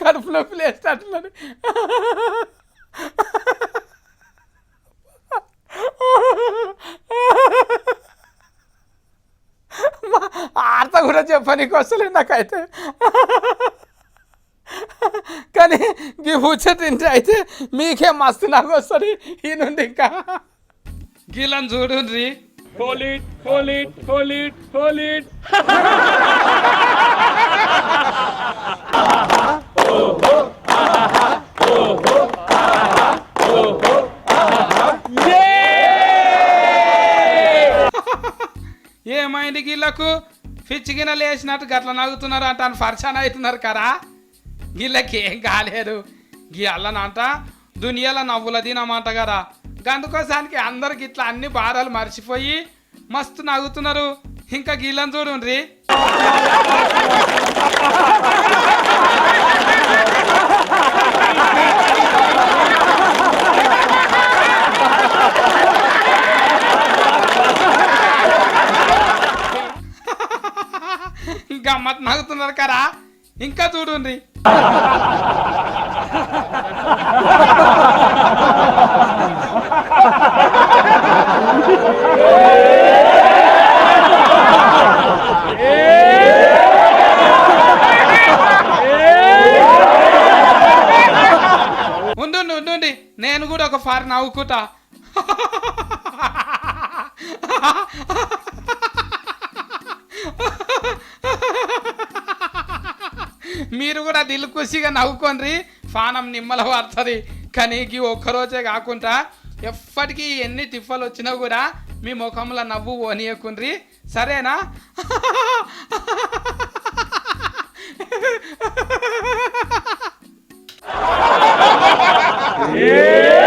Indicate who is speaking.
Speaker 1: కడుపు నొప్పి లేస్తున్నది. ఆర్త కూడా చెప్పనీకి వస్తలేదు నాకైతే. కానీ ఈ ముచ్చట తింటే అయితే మీకే మస్తు నాకు వస్తుంది ఈ నుండి. ఇంకా గీలను చూడుండ్రి.
Speaker 2: Hold it.
Speaker 1: ఏమైంది గీళ్ళకు? పిచ్చి గిన్నెలు వేసినట్టు గట్ల నవ్వుతున్నారు అంటాను, ఫర్చాన్ అవుతున్నారు కదా. గీళ్ళకి ఏం కాలేదు. గీ అల్లనంట దునియాలో నవ్వుల దినమంట కదా. అందుకోసానికి అందరికి ఇట్లా అన్ని బాధలు మర్చిపోయి మస్తు నవ్వుతున్నారు. ఇంకా గీళ్ళని చూడండి. గమ్మత్ నవ్వుతున్నారు కదా. ఇంకా చూడండి. ఉండు, నేను కూడా ఒక ఫార్ నవ్వుకుంటా. మీరు కూడా దిల్ ఖుషిగా నవ్వుకోండి, పానం నిమ్మల పడుతుంది. కానీ ఒక్కరోజే కాకుండా ఎప్పటికీ ఎన్ని తిప్పలు వచ్చినా కూడా మీ ముఖంలో నవ్వు ఓనియకుండ్రి, సరేనా?
Speaker 2: Yeah!